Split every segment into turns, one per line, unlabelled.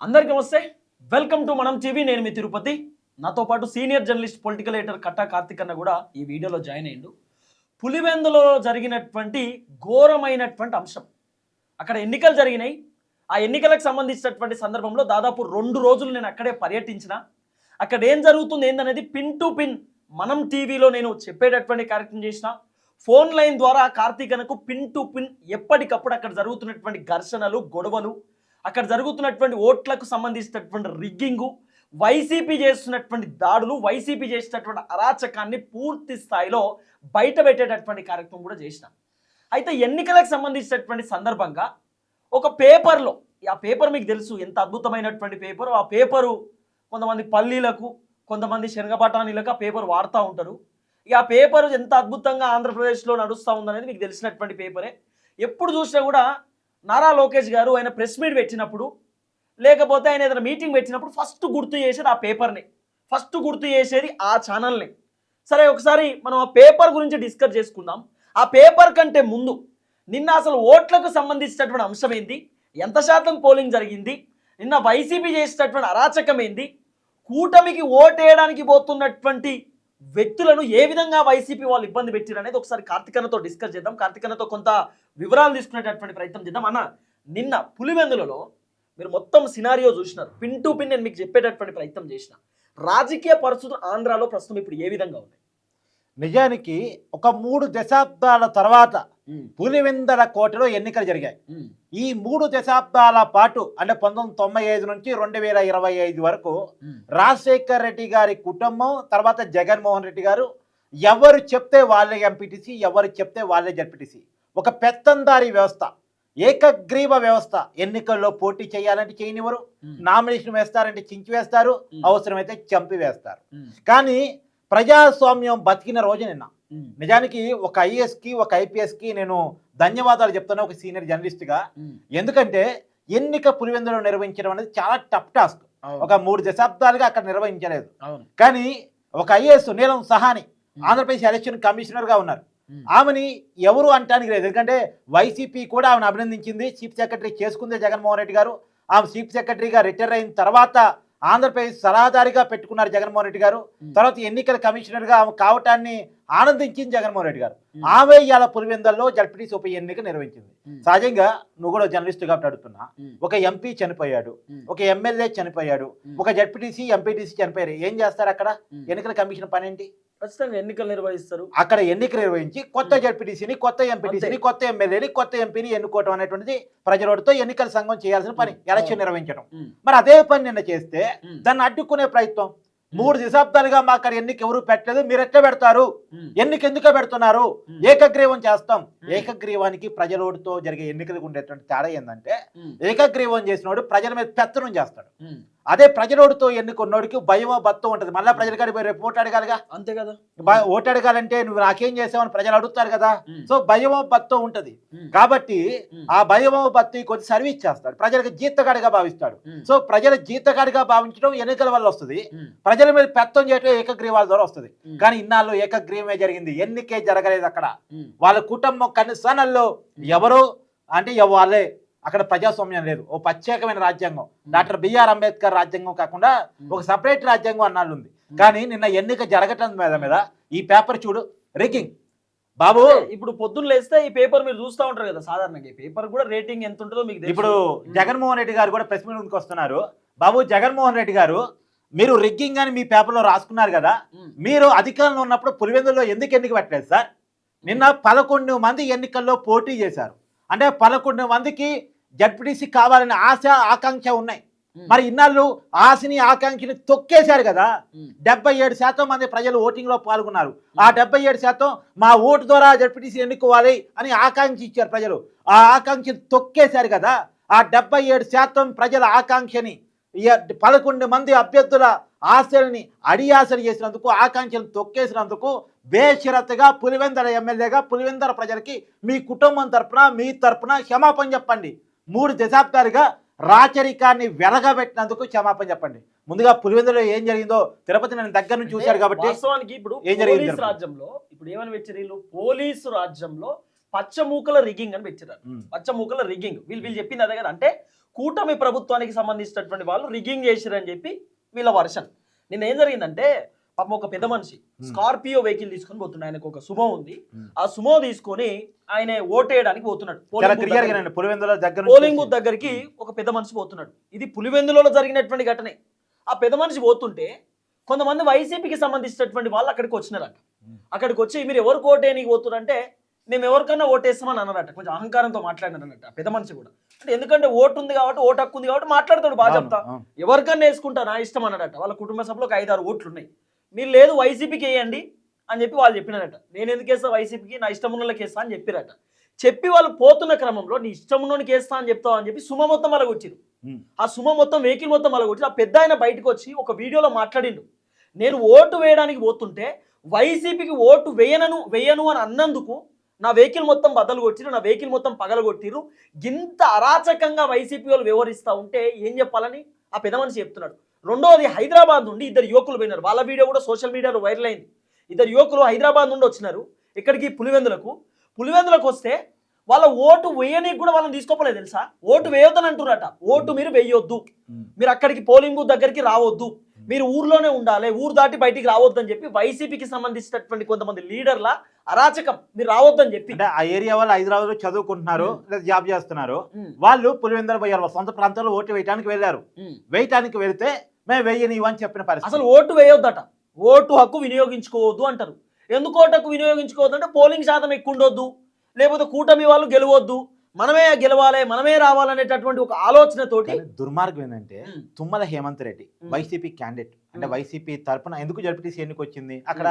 అందరికీ నమస్తే. Welcome to మనం టీవీ. నేను మీ తిరుపతి. నాతో పాటు సీనియర్ జర్నలిస్ట్ పొలిటికల్ ఎడిటర్ కట్టా కార్తిక్ అన్న కూడా ఈ వీడియోలో జాయిన్ అయ్యిండు. పులివెందులో జరిగినటువంటి ఘోరమైనటువంటి అంశం. అక్కడ ఎన్నికలు జరిగినాయి. ఆ ఎన్నికలకు సంబంధించినటువంటి సందర్భంలో దాదాపు 2 రోజులు నేను అక్కడే పర్యటించిన. అక్కడ ఏం జరుగుతుంది ఏందనేది పిన్ టు పిన్ మనం టీవీలో నేను చెప్పేటటువంటి కార్యక్రమం చేసిన. ఫోన్ లైన్ ద్వారా కార్తీక్ అన్నకు పిన్ టు పిన్ ఎప్పటికప్పుడు అక్కడ జరుగుతున్నటువంటి ఘర్షణలు, గొడవలు, అక్కడ జరుగుతున్నటువంటి ఓట్లకు సంబంధించినటువంటి రిగ్గింగు, వైసీపీ చేస్తున్నటువంటి దాడులు, వైసీపీ చేసినటువంటి అరాచకాన్ని పూర్తి స్థాయిలో బయట పెట్టేటటువంటి కార్యక్రమం కూడా చేసిన. అయితే ఎన్నికలకు సంబంధించినటువంటి సందర్భంగా ఒక పేపర్లో, ఆ పేపర్ మీకు తెలుసు ఎంత అద్భుతమైనటువంటి పేపర్. ఆ పేపరు కొంతమంది పల్లీలకు, కొంతమంది శనగపటానీలకు ఆ పేపర్ వాడుతూ ఉంటారు. ఇక ఆ పేపర్ ఎంత అద్భుతంగా ఆంధ్రప్రదేశ్లో నడుస్తూ ఉందనేది మీకు తెలిసినటువంటి పేపరే. ఎప్పుడు చూసినా కూడా నారా లోకేష్ గారు ఆయన ప్రెస్ మీట్ పెట్టినప్పుడు, లేకపోతే ఆయన ఏదైనా మీటింగ్ పెట్టినప్పుడు ఫస్ట్ గుర్తు చేసేది ఆ పేపర్ని, ఫస్ట్ గుర్తు చేసేది ఆ ఛానల్ని. సరే, ఒకసారి మనం ఆ పేపర్ గురించి డిస్కస్ చేసుకుందాం. ఆ పేపర్ కంటే ముందు నిన్న అసలు ఓట్లకు సంబంధించినటువంటి అంశం ఏంది, ఎంత శాతం పోలింగ్ జరిగింది, నిన్న వైసీపీ చేసినటువంటి అరాచకం ఏంది, కూటమికి ఓటేయడానికి పోతున్నటువంటి వ్యక్తులను ఏ విధంగా వైసీపీ వాళ్ళు ఇబ్బంది పెట్టారు అనేది ఒకసారి కార్తిక్ అన్నతో డిస్కస్ చేద్దాం. కార్తిక్ అన్నతో కొంత వివరాలు తీసుకునేటటువంటి ప్రయత్నం చేద్దాం. అన్న, నిన్న పులివెందులలో మీరు మొత్తం సినారియో చూసినారు. పిన్ టు పిన్ నేను మీకు చెప్పేటటువంటి ప్రయత్నం చేసిన. రాజకీయ పరిస్థితులు ఆంధ్రాలో ప్రస్తుతం ఇప్పుడు ఏ విధంగా ఉన్నాయి?
నిజానికి ఒక 3 దశాబ్దాల తర్వాత పులివెందల కోటలో ఎన్నికలు జరిగాయి. ఈ 3 దశాబ్దాల పాటు అంటే 1995 నుంచి 2025 వరకు రాజశేఖర్ రెడ్డి గారి కుటుంబం, తర్వాత జగన్మోహన్ రెడ్డి గారు ఎవరు చెప్తే వాళ్ళే ఎంపీటీసీ, ఎవరు చెప్తే వాళ్ళే జడ్పీటీసీ. ఒక పెత్తందారీ వ్యవస్థ, ఏకగ్రీవ వ్యవస్థ. ఎన్నికల్లో పోటీ చేయాలంటే చేయనివ్వరు, నామినేషన్ వేస్తారంటే చించి వేస్తారు, అవసరమైతే చంపి వేస్తారు. కానీ ప్రజాస్వామ్యం బతికిన రోజు నిన్న. నిజానికి ఒక ఐఏఎస్కి, ఒక ఐపీఎస్కి నేను ధన్యవాదాలు చెప్తాను ఒక సీనియర్ జర్నలిస్ట్గా. ఎందుకంటే ఎన్నిక పులివెందులో నిర్వహించడం అనేది చాలా టఫ్ టాస్క్. ఒక 3 దశాబ్దాలుగా అక్కడ నిర్వహించలేదు. కానీ ఒక ఐఏఎస్ నీలం సహాని ఆంధ్రప్రదేశ్ ఎలక్షన్ కమిషనర్గా ఉన్నారు. ఆమెని ఎవరు అంటానికి లేదు. ఎందుకంటే వైసీపీ కూడా ఆమెను అభినందించింది. చీఫ్ సెక్రటరీ చేసుకుందే జగన్మోహన్ రెడ్డి గారు. ఆమె చీఫ్ సెక్రటరీగా రిటైర్ అయిన తర్వాత ఆంధ్రప్రదేశ్ సలహాదారిగా పెట్టుకున్నారు జగన్మోహన్ రెడ్డి గారు. తర్వాత ఎన్నికల కమిషనర్గా ఆమె కావటాన్ని ఆనందించింది జగన్మోహన్ రెడ్డి గారు. ఆమె ఇవాళ పులివెందుల్లో జడ్పీటీసీ ఉప ఎన్నిక నిర్వహించింది. సహజంగా నువ్వు కూడా జర్నలిస్ట్ కాబట్టి అడుగుతున్నా, ఒక ఎంపీ చనిపోయాడు, ఒక ఎమ్మెల్యే చనిపోయాడు, ఒక జడ్పీటీసీ, ఎంపీటీసీ చనిపోయారు. ఏం చేస్తారు అక్కడ? ఎన్నికల కమిషన్ పని ఏంటి?
ఖచ్చితంగా ఎన్నికలు నిర్వహిస్తారు.
అక్కడ ఎన్నికలు నిర్వహించి కొత్త జడ్పీటీసీని, కొత్త ఎంపీటీసీని, కొత్త ఎమ్మెల్యేని, కొత్త ఎంపీని ఎన్నుకోవటం అనేటువంటిది ప్రజలతో ఎన్నికల సంఘం చేయాల్సిన పని, ఎలక్షన్ నిర్వహించడం. మరి అదే పని నిన్న చేస్తే దాన్ని అడ్డుకునే ప్రయత్నం. 3 దశాబ్దాలుగా మా అక్కడ ఎన్నిక ఎవరు పెట్టలేదు, మీరు ఎట్లా పెడతారు, ఎన్నిక ఎందుకు పెడుతున్నారు, ఏకగ్రీవం చేస్తాం. ఏకగ్రీవానికి ప్రజలోడితో జరిగే ఎన్నికలకు ఉండేటువంటి తేడా ఏంటంటే, ఏకగ్రీవం చేసినోడు ప్రజల మీద పెత్తనం చేస్తాడు. అదే ప్రజలోడితో ఎన్నుకున్నోడికి భయమో బత్తం ఉంటుంది. మళ్ళీ ప్రజల కాడికి పోయి రేపు ఓటు అడగాలిగా.
అంతే కదా,
ఓటు అడగాలంటే నువ్వు నాకేం చేసావని ప్రజలు అడుగుతారు కదా. సో భయమో బత్తం ఉంటది. కాబట్టి ఆ భయమో బత్తి కొద్ది సర్వీస్ చేస్తాడు, ప్రజలకు జీతగాడిగా భావిస్తాడు. సో ప్రజల జీతగాడిగా భావించడం ఎన్నికల వల్ల వస్తుంది. ప్రజల మీద పెత్తం చేయడం ఏకగ్రీవాల ద్వారా వస్తుంది. కానీ ఇన్నాళ్ళు ఏకగ్రీవమే జరిగింది, ఎన్నికే జరగలేదు. అక్కడ వాళ్ళ కుటుంబం కనీసానల్లో ఎవరో అంటే వాళ్ళే. అక్కడ ప్రజాస్వామ్యం లేదు. ఓ ప్రత్యేకమైన రాజ్యాంగం, డాక్టర్ బిఆర్ అంబేద్కర్ రాజ్యాంగం కాకుండా ఒక సపరేట్ రాజ్యాంగం అన్నాళ్ళు ఉంది. కానీ నిన్న ఎన్నిక జరగటం మీద ఈ పేపర్ చూడు, రిగ్గింగ్ బాబు.
ఇప్పుడు పొద్దున్న లేస్తే ఈ పేపర్ మీరు చూస్తూ ఉంటారు కదా, సాధారణంగా ఈ పేపర్ కూడా రేటింగ్ ఎంత ఉంటుందో మీకు.
ఇప్పుడు జగన్మోహన్ రెడ్డి గారు కూడా ప్రెస్ మీట్ ముందుకు వస్తున్నారు. బాబు జగన్మోహన్ రెడ్డి గారు, మీరు రిగ్గింగ్ అని మీ పేపర్లో రాసుకున్నారు కదా, మీరు అధికారంలో ఉన్నప్పుడు పులివెందులో ఎందుకు ఎన్నిక పెట్టలేదు సార్? నిన్న 11 మంది ఎన్నికల్లో పోటీ చేశారు. అంటే 11 మందికి జడ్పీటీసీ కావాలని ఆశ, ఆకాంక్ష ఉన్నాయి. మరి ఇన్నాళ్ళు ఆశని, ఆకాంక్షని తొక్కేశారు కదా. 77% మంది ప్రజలు ఓటింగ్లో పాల్గొన్నారు. ఆ 77% మా ఓటు ద్వారా జడ్పీటీసీ ఎన్నుకోవాలి అని ఆకాంక్ష ఇచ్చారు ప్రజలు. ఆ ఆకాంక్షని తొక్కేశారు కదా. ఆ 77% ప్రజల ఆకాంక్షని 11 మంది అభ్యర్థుల ఆశల్ని అడియాసలు చేసినందుకు, ఆకాంక్షలు తొక్కేసినందుకు బేషరతుగా పులివెందల ఎమ్మెల్యేగా పులివెందల ప్రజలకి మీ కుటుంబం తరపున, మీ తరపున క్షమాపణ చెప్పండి. 3 దశాబ్దాలుగా రాచరికాన్ని వెలగబెట్టినందుకు క్షమాపణ చెప్పండి. ముందుగా పులివెందులో ఏం జరిగిందో తిరుపతి నేను దగ్గర నుంచి చూశారు కాబట్టి
వాస్తవానికి ఇప్పుడు
ఏం జరిగింది
రాజ్యంలో, ఇప్పుడు ఏమని పెట్టారు వీళ్ళు, పోలీసు రాజ్యంలో పచ్చమూకల రిగ్గింగ్ అని పెట్టారు. పచ్చమూకల రిగ్గింగ్ వీళ్ళు చెప్పింది అదే కదా. అంటే కూటమి ప్రభుత్వానికి సంబంధించినటువంటి వాళ్ళు రిగ్గింగ్ చేసిరని చెప్పి వీళ్ళ వర్షన్. నిన్న ఏం జరిగిందంటే పాపం ఒక పెద్ద మనిషి స్కార్పియో వెహికల్ తీసుకొని పోతున్నాడు. ఆయనకు ఒక సుమో ఉంది. ఆ సుమో తీసుకొని ఆయన ఓటేయడానికి పోతున్నాడు. పోలింగ్ బూత్ దగ్గరికి ఒక పెద్ద మనిషి పోతున్నాడు. ఇది పులివెందులలో జరిగినటువంటి ఘటనే. ఆ పెద్ద మనిషి పోతుంటే కొంతమంది వైసీపీకి సంబంధించినటువంటి వాళ్ళు అక్కడికి వచ్చినారట. అక్కడికి వచ్చి మీరు ఎవరికి ఓటేయడానికి పోతున్నారంటే మేము ఎవరికన్నా ఓటేస్తామని అన్నారట. కొంచెం అహంకారంతో మాట్లాడినారన్నట్టు ఆ పెద్ద మనిషి కూడా. అంటే ఎందుకంటే ఓటు ఉంది కాబట్టి, ఓటు హక్కు ఉంది కాబట్టి మాట్లాడతాడు బాగా చెప్తా. ఎవరికన్నా వేసుకుంటా నా ఇష్టం అన్నాడట. వాళ్ళ కుటుంబ సభలో ఒక 5-6 ఓట్లు ఉన్నాయి. మీరు లేదు వైసీపీకి వేయండి అని చెప్పి వాళ్ళు చెప్పినారట. నేను ఎందుకు వేస్తా వైసీపీకి, నా ఇష్టం ఉన్నోళ్ళకి వేస్తా అని చెప్పిరట. చెప్పి వాళ్ళు పోతున్న క్రమంలో నీ ఇష్టం ఉన్నోనికి వేస్తా అని చెప్తావు అని చెప్పి సుమ మొత్తం అలగొచ్చిరు. ఆ సుమ మొత్తం వెహికల్ మొత్తం అలగొచ్చి ఆ పెద్ద ఆయన బయటకు వచ్చి ఒక వీడియోలో మాట్లాడిండు. నేను ఓటు వేయడానికి పోతుంటే వైసీపీకి ఓటు వేయను అని అన్నందుకు నా వెహికల్ మొత్తం బద్దలు కొట్టిరు, నా వెహికల్ మొత్తం పగలగొట్టిరు. ఇంత అరాచకంగా వైసీపీ వాళ్ళు వ్యవహరిస్తూ ఉంటే ఏం చెప్పాలని ఆ పెద్ద మనిషి చెప్తున్నాడు. రెండోది, హైదరాబాద్ నుండి 2 యువకులు పోయినారు. వాళ్ళ వీడియో కూడా సోషల్ మీడియాలో వైరల్ అయింది. 2 యువకులు హైదరాబాద్ నుండి వచ్చినారు ఇక్కడికి పులివెందులకు వస్తే వాళ్ళ ఓటు వేయనీకి కూడా వాళ్ళని తీసుకోపోలేదు తెలుసా. ఓటు వేయొద్దని అంటున్నారట. ఓటు మీరు వేయొద్దు, మీరు అక్కడికి పోలింగ్ బూత్ దగ్గరికి రావద్దు, మీరు ఊర్లోనే ఉండాలి, ఊరు దాటి బయటికి రావద్దని చెప్పి వైసీపీకి సంబంధించినటువంటి కొంతమంది లీడర్ల అరాచకం. మీరు రావద్దని చెప్పి
అంటే ఆ ఏరియా వాళ్ళు హైదరాబాద్ లో చదువుకుంటున్నారు, జాబ్ చేస్తున్నారు. వాళ్ళు పులివెందుల పోయారు, సొంత ప్రాంతంలో ఓటు వేయడానికి వెళ్ళారు. వేయటానికి వెళ్తే మేము వేయనివ్వు అని చెప్పిన పరిస్థితి.
అసలు ఓటు వేయొద్దట. ఓటు హక్కు వినియోగించుకోవద్దు అంటారు. ఎందుకు ఓటు హక్కు వినియోగించుకోవద్దు అంటే పోలింగ్ శాతం ఎక్కువ ఉండొద్దు, లేకపోతే కూటమి వాళ్ళు గెలవద్దు, మనమే గెలవాలి, మనమే రావాలనేటటువంటి ఒక ఆలోచనతోటి.
దుర్మార్గం ఏంటంటే తుమ్మల హేమంత్ రెడ్డి వైసీపీ క్యాండిడేట్, అంటే వైసీపీ తరఫున ఎందుకు జడ్పీటీసీ ఎన్నిక వచ్చింది, అక్కడ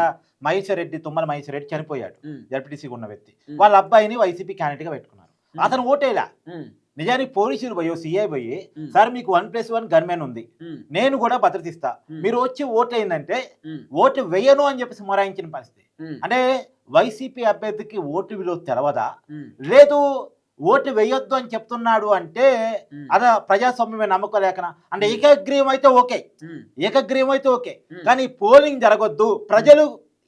తుమ్మల మహేశ్వర్ రెడ్డి చనిపోయాడు, జడ్పీటీసీ ఉన్న వ్యక్తి. వాళ్ళ అబ్బాయిని వైసీపీ క్యాండిడేట్ గా పెట్టుకున్నారు. అతను ఓటేలా. నిజానికి పోలీసులు పోయి సిఐ పోయి సార్ మీకు 1+1 గన్మెన్ ఉంది, నేను కూడా భద్రతిస్తా, మీరు వచ్చి ఓటు అయిందంటే ఓటు వేయను అని చెప్పేసి మొరాయించిన పరిస్థితి. అంటే వైసీపీ అభ్యర్థికి ఓటు విలువ తెలవదా, లేదు ఓటు వేయొద్దు అని చెప్తున్నాడు అంటే అద ప్రజాస్వామ్యమే నమ్మకలేకనా? అంటే ఏకగ్రీవం అయితే ఓకే, కానీ పోలింగ్ జరగొద్దు, ప్రజలు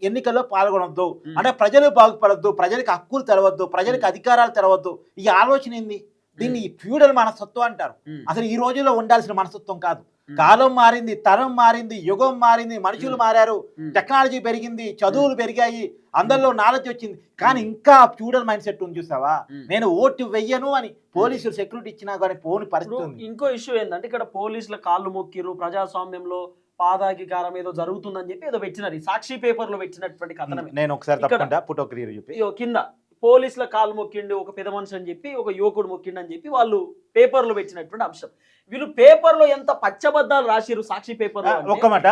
ఎన్నికల్లో పాల్గొనొద్దు, అంటే ప్రజలు బాగుపడొద్దు, ప్రజలకు హక్కులు తెలవద్దు, ప్రజలకు అధికారాలు తెలవద్దు. ఈ ఆలోచన ఏంది? దీన్ని ఫ్యూడల్ మనస్తత్వం అంటారు. అసలు ఈ రోజుల్లో ఉండాల్సిన మనస్తత్వం కాదు. కాలం మారింది, తరం మారింది, యుగం మారింది, మనుషులు మారారు, టెక్నాలజీ పెరిగింది, చదువులు పెరిగాయి, అందరిలో నాలెడ్జ్ వచ్చింది, కానీ ఇంకా ఫ్యూడల్ మైండ్ సెట్ ఉంది. చూసావా, నేను ఓటు వెయ్యను అని పోలీసులు సెక్యూరిటీ ఇచ్చినా కానీ పోని పరిస్థితి.
ఇంకో ఇష్యూ ఏంటంటే ఇక్కడ పోలీసుల కాళ్ళు మొక్కిరు, ప్రజాస్వామ్యంలో పాదాధికారం ఏదో జరుగుతుందని చెప్పి ఏదో పెట్టినారు. సాక్షి పేపర్ లో పెట్టినటువంటి కథనం.
నేను ఒకసారి తప్పకుండా ఫోటో క్లియర్ చెప్పి
కింద పోలీసుల కాలు మొక్కిండు ఒక పెద్ద మనిషి అని చెప్పి, ఒక యువకుడు మొక్కిండు అని చెప్పి వాళ్ళు పేపర్లో పెట్టినటువంటి అంశం. వీళ్ళు పేపర్లో ఎంత పచ్చబద్దాలు రాసిరు సాక్షి పేపర్.
ఒక్క మాట,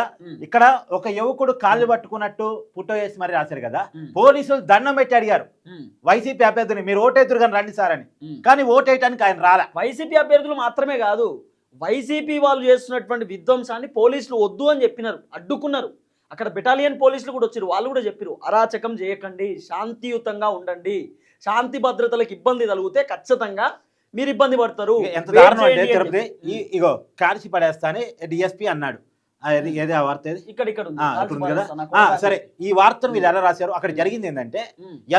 ఇక్కడ ఒక యువకుడు కాళ్ళు పట్టుకున్నట్టు ఫోటో వేసి మరి రాశారు కదా, పోలీసులు దండం పెట్టి అడిగారు వైసీపీ అభ్యర్థిని, మీరు ఓటేతురు కానీ రండి సార్ అని. కానీ ఓటేయటానికి ఆయన రాలే.
వైసీపీ అభ్యర్థులు మాత్రమే కాదు, వైసీపీ వాళ్ళు చేస్తున్నటువంటి విధ్వంసాన్ని పోలీసులు వద్దు అని చెప్పినారు, అడ్డుకున్నారు. అక్కడ బెటాలియన్ పోలీసులు కూడా వచ్చారు, వాళ్ళు కూడా చెప్పారు అరాచకం చేయకండి, శాంతియుతంగా ఉండండి, శాంతి భద్రతలకు ఇబ్బంది కలిగితే ఖచ్చితంగా మీరు ఇబ్బంది పడతారు.
ఎంత దారుణం అంటే తిరుపతి ఇగో కాల్చి పడేస్తా అని డిఎస్పీ అన్నాడు. ఏది ఆ వార్త
ఇక్కడ
ఉంది కదా. సరే, ఈ వార్తను వీళ్ళు ఎలా రాశారు? అక్కడ జరిగింది ఏంటంటే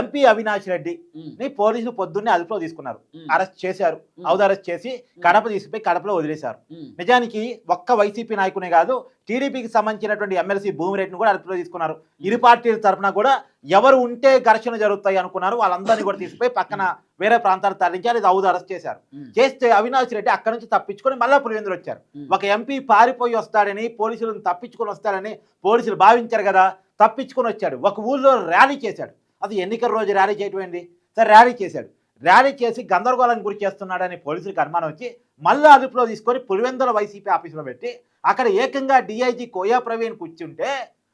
ఎంపీ అవినాష్ రెడ్డిని పోలీసులు పొద్దున్నే అదుపులో తీసుకున్నారు, అరెస్ట్ చేశారు. అరెస్ట్ చేసి కడప తీసుకుపోయి కడపలో వదిలేశారు. నిజానికి ఒక్క వైసీపీ నాయకునే కాదు, టీడీపీకి సంబంధించినటువంటి ఎమ్మెల్సీ భూమిరెడ్డిని కూడా అదుపులో తీసుకున్నారు. ఇరు పార్టీల తరఫున కూడా ఎవరు ఉంటే ఘర్షణ జరుగుతాయి అనుకున్నారు, వాళ్ళందరినీ కూడా తీసుకుపోయి పక్కన వేరే ప్రాంతాలకు తరలించారు. ఇది అరెస్ట్ చేశారు. చేస్తే అవినాష్ రెడ్డి అక్కడి నుంచి తప్పించుకొని మళ్ళా పులివెందులు వచ్చారు. ఒక ఎంపీ పారిపోయి వస్తాడని, పోలీసులను తప్పించుకొని వస్తాడని పోలీసులు భావించారు కదా, తప్పించుకొని వచ్చాడు. ఒక ఊళ్ళో ర్యాలీ చేశాడు. అది ఎన్నికల రోజు ర్యాలీ చేయటం ఏంటి? సరే, ర్యాలీ చేశాడు. ర్యాలీ చేసి గందరగోళానికి గురి చేస్తున్నాడని పోలీసులకు అనుమానం వచ్చి మళ్ళీ అదుపులో తీసుకొని పులివెందుల వైసీపీ ఆఫీసులో పెట్టి అక్కడ ఏకంగా డిఐజీ కోయా ప్రవీణ్ కూర్చుంటే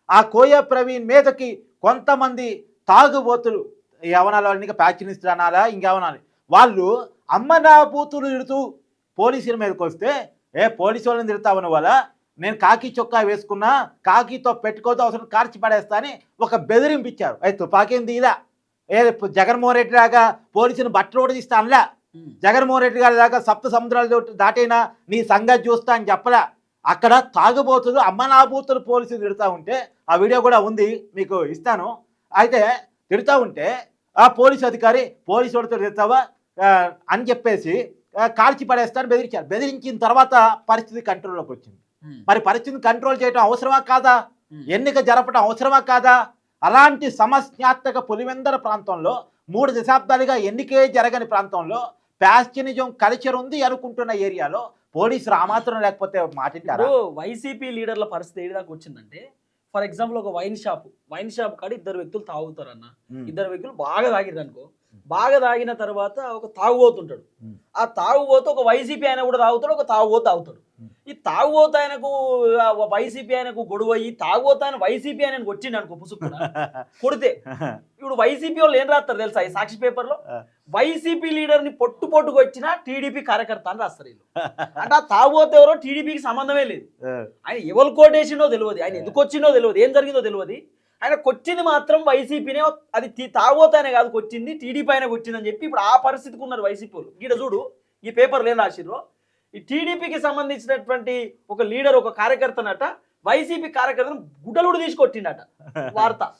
ఆ కోయా ప్రవీణ్ మీదకి కొంతమంది తాగుబోతులు, యవనాల ప్యాచినిస్టులు అనాలా ఇంకేమనాలి, వాళ్ళు అమ్మనా బూతులు తిడుతూ పోలీసుల మీదకి వస్తే, పోలీసు వాళ్ళని తిడతావని వల్ల నేను కాకి చొక్కా వేసుకున్నా, కాకితో పెట్టుకోవద్దు, అవసరం కార్చి పడేస్తా అని ఒక బెదిరింపించారు. అయితే తుపాకేంది ఇలా జగన్మోహన్ రెడ్డి లాగా పోలీసుని బట్టలు ఓడిస్తా అనలా, జగన్మోహన్ రెడ్డి గారి దాకా సప్త సముద్రాలు దాటైనా నీ సంగతి చూస్తా అని చెప్పలా. అక్కడ తాగుబోతులు అమ్మనాబూతులు పోలీసులు తిడుతూ ఉంటే ఆ వీడియో కూడా ఉంది, మీకు ఇస్తాను. అయితే తిడుతూ ఉంటే ఆ పోలీసు అధికారి పోలీసు వాడితో తిడతావా అని చెప్పేసి కాల్చి పడేస్తాను బెదిరించారు. బెదిరించిన తర్వాత పరిస్థితి కంట్రోల్లోకి వచ్చింది. మరి పరిస్థితిని కంట్రోల్ చేయడం అవసరమా కాదా? ఎన్నిక జరపడం అవసరమా కాదా? అలాంటి సమస్యాత్మక పులివెందల ప్రాంతంలో 3 దశాబ్దాలుగా ఎన్నికే జరగని ప్రాంతంలో ప్యాస్టినిజం కల్చర్ ఉంది అనుకుంటున్న ఏరియాలో పోలీసులు ఆ మాత్రం లేకపోతే మాట్లాడారు.
వైసీపీ లీడర్ల పరిస్థితి ఏ దాకా వచ్చిందంటే, ఫర్ ఎగ్జాంపుల్ ఒక వైన్ షాప్ కాడ 2 వ్యక్తులు తాగుతారన్న. 2 వ్యక్తులు బాగా తాగిర్రు అనుకో, బాగా తాగిన తర్వాత ఒక తాగుబోతుంటాడు. ఆ తాగుబోతు ఒక వైసీపీ ఆయన కూడా తాగుతాడు, ఒక తాగుబోతు తాగుతాడు. ఈ తాగుబోతు ఆయనకు వైసీపీ ఆయనకు గొడవ, ఈ తాగుబోతు ఆయన వైసీపీ ఆయన వచ్చిండు అనుకో, పుసుక్కున కొడితే ఇప్పుడు వైసీపీ వాళ్ళు ఏం రాస్తారు తెలుసా ఈ సాక్షి పేపర్లో? వైసీపీ లీడర్ ని పొట్టుకు వచ్చిన టీడీపీ కార్యకర్త అని రాస్తారు వీళ్ళు. అంటే ఆ తాగుబోతు ఎవరో టీడీపీకి సంబంధమే లేదు. ఆయన ఎవరు కోటేసిండో తెలియదు, ఆయన ఎందుకు వచ్చిందో తెలియదు, ఏం జరిగిందో తెలియదు. ఆయన కొచ్చింది మాత్రం వైసీపీనే, అది తాగుబోతానే కాదు కొచ్చింది, టీడీపీ ఆయన వచ్చిందని చెప్పి ఇప్పుడు ఆ పరిస్థితికి ఉన్నారు వైసీపీ వాళ్ళు. గీడ చూడు ఈ పేపర్లు ఏం రాసిర్రు, ఈ టీడీపీకి సంబంధించినటువంటి ఒక లీడర్ ఒక కార్యకర్తనట వైసీపీ కార్యకర్తను గుడ్డలుడు తీసుకొట్టిండట. వార్త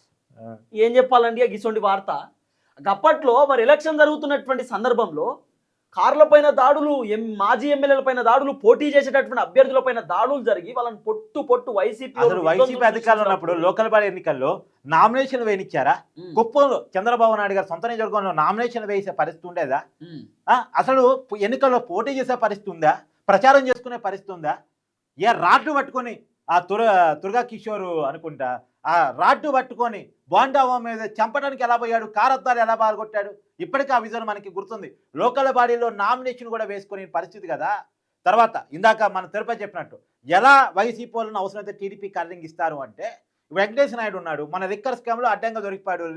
ఏం చెప్పాలండి గిసొంటి వార్త. అప్పట్లో మరి ఎలక్షన్ జరుగుతున్నటువంటి సందర్భంలో కార్ల పైన దాడులు, మాజీ ఎమ్మెల్యేల పైన దాడులు, పోటీ చేసేటటువంటి అభ్యర్థుల పైన దాడులు జరిగి వాళ్ళని పొట్టు వైసీపీ
అధికారులు ఉన్నప్పుడు లోకల్ బాడీ ఎన్నికల్లో నామినేషన్ వేయించారా? కుప్పంలో చంద్రబాబు నాయుడు గారు సొంత నియోజకవర్గంలో నామినేషన్ వేసే పరిస్థితి ఉండేదా? అసలు ఎన్నికల్లో పోటీ చేసే పరిస్థితి ఉందా? ప్రచారం చేసుకునే పరిస్థితి ఉందా? ఏ రాడ్డు పట్టుకొని ఆ దుర్గా కిషోర్ అనుకుంటా, ఆ రాడ్డు పట్టుకొని బోండావా మీద చంపడానికి ఎలా పోయాడు, కారద్దాలు ఎలా బాగొట్టాడు, ఇప్పటికీ ఆ విజన్ మనకి గుర్తుంది. లోకల్ బాడీలో నామినేషన్ కూడా వేసుకునే పరిస్థితి కదా. తర్వాత ఇందాక మన తిరుపతి చెప్పినట్టు ఎలా వైసీపీ వాళ్ళని అవసరమైతే టీడీపీ కార్డింగ్ ఇస్తారు అంటే, వెంకటేశ్వర నాయుడు ఉన్నాడు, మన రిక్కర్ స్కామ్లో అడ్డంగా దొరికిపాడు.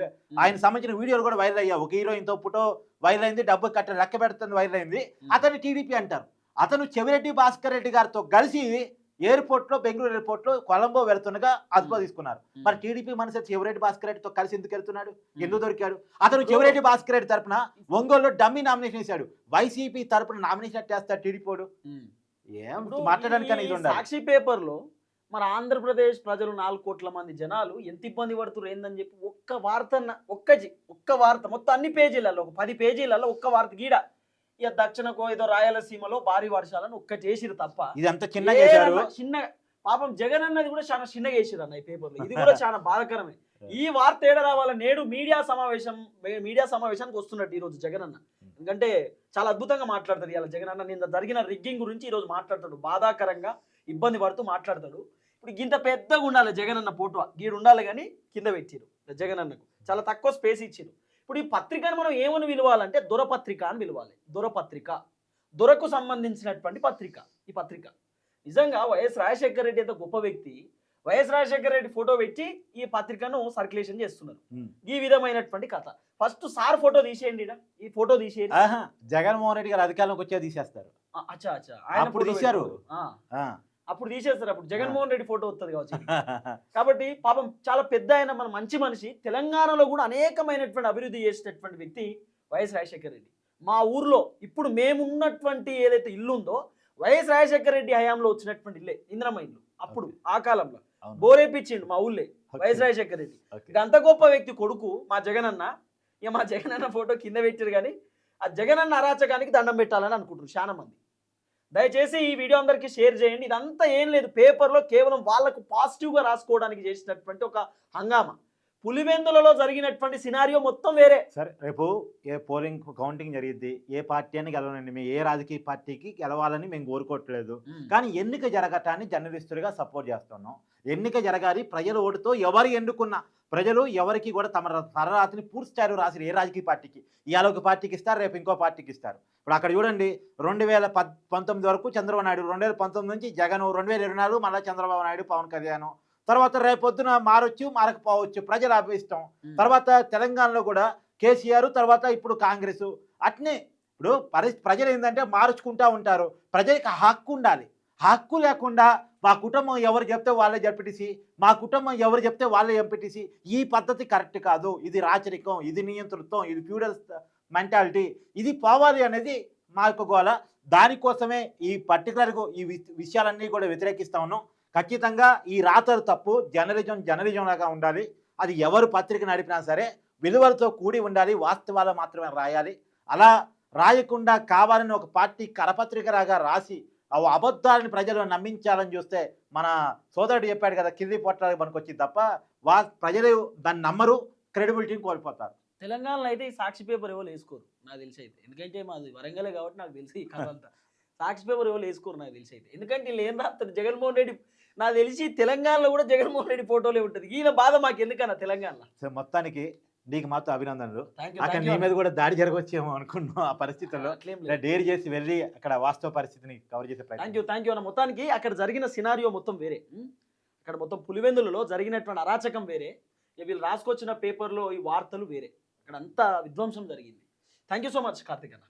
ఆయన సంబంధించిన వీడియోలు కూడా వైరల్ అయ్యాయి. ఒక హీరోయిన్తో ఫోటో వైరల్ అయింది, డబ్బు కట్ట లెక్క పెడుతుంది వైరల్ అయింది. అతను టీడీపీ అంటారు. అతను చెవిరెడ్డి భాస్కర్ రెడ్డి గారితో కలిసి ఎయిర్పోర్ట్లో, బెంగళూరు ఎయిర్పోర్ట్లో కొలంబో వెళ్తుండగా అదుపులో తీసుకున్నారు. మరి టీడీపీ మనిషి చెవిరెడ్డి భాస్కర్ రెడ్డితో కలిసి ఎందుకు వెళ్తున్నాడు, ఎందుకు దొరికాడు? అతను చెవిరెడ్డి భాస్కర్ రెడ్డి తరపున ఒంగోలులో డమ్మీ నామినేషన్ వేశాడు. వైసీపీ తరపున నామినేషన్ చేస్తాడు టీడీపీ. ఏం మాట్లాడడానికి ఇది ఉండాలి.
సాక్షి పేపర్లో మన ఆంధ్రప్రదేశ్ ప్రజలు 4 కోట్ల మంది జనాలు ఎంత ఇబ్బంది పడుతున్నారు ఏందని చెప్పి ఒక్క వార్త మొత్తం అన్ని పేజీలలో, ఒక 10 పేజీలలో ఒక్క వార్త గీడ. ఇక దక్షిణకో ఏదో రాయలసీమలో భారీ వర్షాలను చేసిరు తప్ప
ఇదంతా చిన్న
పాపం జగన్ అన్నది కూడా చాలా చిన్నగా వేసిరు అన్న ఈ పేపర్లో. ఇది కూడా చాలా బాధాకరమే. ఈ వార్త ఏడ రావాల, నేడు మీడియా సమావేశానికి వస్తున్నట్టు ఈ రోజు జగన్ అన్న. ఎందుకంటే చాలా అద్భుతంగా మాట్లాడతాడు ఇలా జగన్ అన్న. నిన్న జరిగిన రిగ్గింగ్ గురించి ఈ రోజు మాట్లాడతాడు, బాధాకరంగా ఇబ్బంది పడుతూ మాట్లాడతాడు. ఇప్పుడు ఇంత పెద్దగా ఉండాలి జగన్ అన్న ఫోటో, గీడు ఉండాలి కానీ కింద పెట్టిరు జగన్ అన్నకు, చాలా తక్కువ స్పేస్ ఇచ్చిరు. ఇప్పుడు ఈ పత్రికను మనం ఏమని పిలవాలంటే దొరపత్రిక అని పిలవాలి. దొరకు సంబంధించినటువంటి పత్రిక ఈ పత్రిక. నిజంగా వైఎస్ రాజశేఖర రెడ్డి అంత గొప్ప వ్యక్తి, వైఎస్ రాజశేఖర రెడ్డి ఫోటో పెట్టి ఈ పత్రికను సర్క్యులేషన్ చేస్తున్నారు. ఈ విధమైనటువంటి కథ. ఫస్ట్ సార్ ఫోటో తీసేయండి, ఈ ఫోటో తీసేయండి.
జగన్మోహన్ రెడ్డి గారు అధికారంలోకి వచ్చే తీసేస్తారు.
అప్పుడు తీసేస్తారు. అప్పుడు జగన్మోహన్ రెడ్డి ఫోటో వస్తుంది కావచ్చు. కాబట్టి పాపం చాలా పెద్ద ఆయన, మన మంచి మనిషి, తెలంగాణలో కూడా అనేకమైనటువంటి అభివృద్ధి చేసినటువంటి వ్యక్తి వైఎస్ రాజశేఖర రెడ్డి. మా ఊర్లో ఇప్పుడు మేమున్నటువంటి ఏదైతే ఇల్లు ఉందో వైఎస్ రాజశేఖర రెడ్డి హయాంలో వచ్చినటువంటి ఇల్లే, ఇంద్రమ్మ ఇల్లు. అప్పుడు ఆ కాలంలో బోరేపిచ్చిండు మా ఊళ్ళే వైఎస్ రాజశేఖర రెడ్డి. ఇక అంత గొప్ప వ్యక్తి కొడుకు మా జగనన్న. ఇక మా జగనన్న ఫోటో కింద పెట్టారు కానీ ఆ జగనన్న అరాచకానికి దండం పెట్టాలని అనుకుంటారు చాలా మంది. దయచేసి ఈ వీడియో అందరికీ షేర్ చేయండి. ఇదంతా ఏం లేదు, పేపర్లో కేవలం వాళ్ళకు పాజిటివ్గా రాసుకోవడానికి చేసినటువంటి ఒక హంగామా. పులివెందులలో జరిగినటువంటి సినారియో మొత్తం వేరే.
సరే, రేపు ఏ పోలింగ్ కౌంటింగ్ జరిగింది, ఏ పార్టీ అని గెలవనండి, మేము ఏ రాజకీయ పార్టీకి గెలవాలని మేము కోరుకోవట్లేదు. కానీ ఎన్నిక జరగటాన్ని జర్నలిస్టులుగా సపోర్ట్ చేస్తున్నాం. ఎన్నిక జరగాలి, ప్రజల ఓటుతో ఎవరు ఎన్నుకున్నా ప్రజలు ఎవరికి కూడా తమ తరరాతిని పూర్తి స్థాయిలో రాసిరు. ఏ రాజకీయ పార్టీకి ఇవాళ ఒక పార్టీకి ఇస్తారు, రేపు ఇంకో పార్టీకి ఇస్తారు. ఇప్పుడు అక్కడ చూడండి, 2019 వరకు చంద్రబాబు నాయుడు, 2019 నుంచి జగన్, 2024 మళ్ళీ చంద్రబాబు నాయుడు, పవన్ కళ్యాణ్, తర్వాత రేపొద్దున మారొచ్చు మారకపోవచ్చు, ప్రజల అభిష్టం. తర్వాత తెలంగాణలో కూడా కేసీఆర్, తర్వాత ఇప్పుడు కాంగ్రెస్. అట్నే ఇప్పుడు ప్రజలు ఏంటంటే మార్చుకుంటూ ఉంటారు. ప్రజలకు హక్కు ఉండాలి. హక్కు లేకుండా మా కుటుంబం ఎవరు చెప్తే వాళ్ళే జడ్పీటీసీ, మా కుటుంబం ఎవరు చెప్తే వాళ్ళే ఎంపీటీసీ, ఈ పద్ధతి కరెక్ట్ కాదు, ఇది రాచరికం, ఇది నియంతృత్వం, ఇది ఫ్యూడల్ మెంటాలిటీ, ఇది పోవాలి అనేది మా యొక్క గోల. దానికోసమే ఈ పర్టికులర్గా ఈ విషయాలన్నీ కూడా వ్యతిరేకిస్తా ఉన్నాం. ఖచ్చితంగా ఈ రాతలు తప్పు. జర్నలిజం లాగా ఉండాలి. అది ఎవరు పత్రిక నడిపినా సరే విలువలతో కూడి ఉండాలి, వాస్తవాలు మాత్రమే రాయాలి. అలా రాయకుండా కావాలని ఒక పార్టీ కరపత్రికలాగా రాసి ఆ అబద్ధాలను ప్రజలు నమ్మించాలని చూస్తే మన సోదరుడు చెప్పాడు కదా, కింది పొట్టాలకు మనకు వచ్చింది తప్ప ప్రజలు దాన్ని నమ్మరు, క్రెడిబిలిటీని కోల్పోతారు.
తెలంగాణలో అయితే ఈ సాక్షి పేపర్ ఎవరు వేసుకోరు నాకు తెలిసి అయితే, ఎందుకంటే మాది వరంగలే కాబట్టి నాకు తెలిసి ఈ కథ అంతా సాక్షి పేపర్ ఎవరు వేసుకోరు నాకు తెలిసి అయితే, ఎందుకంటే వీళ్ళు ఏం రాస్తారు జగన్మోహన్ రెడ్డి, నాకు తెలిసి తెలంగాణలో కూడా జగన్మోహన్ రెడ్డి ఫోటోలే ఉంటుంది. ఈయన బాధ మాకు ఎందుకన్నా తెలంగాణలో.
సో మొత్తానికి నీకు మాత్రం అభినందనలు.
థ్యాంక్
అక్కడ నీ మీద కూడా దాడి జరగవచ్చేమో అనుకున్నాం ఆ పరిస్థితుల్లో.
యూ,
డేర్ చేసి వెళ్ళి అక్కడ వాస్తవ పరిస్థితిని కవర్ చేసే ప్రయత్నం.
థ్యాంక్ యూ అన్న. మొత్తానికి అక్కడ జరిగిన సినారియో మొత్తం వేరే, అక్కడ మొత్తం పులివెందులలో జరిగినటువంటి అరాచకం వేరే, వీళ్ళు రాసుకొచ్చిన పేపర్లో ఈ వార్తలు వేరే, అక్కడ అంతా విధ్వంసం జరిగింది. Thank you so much Karthik అన్న.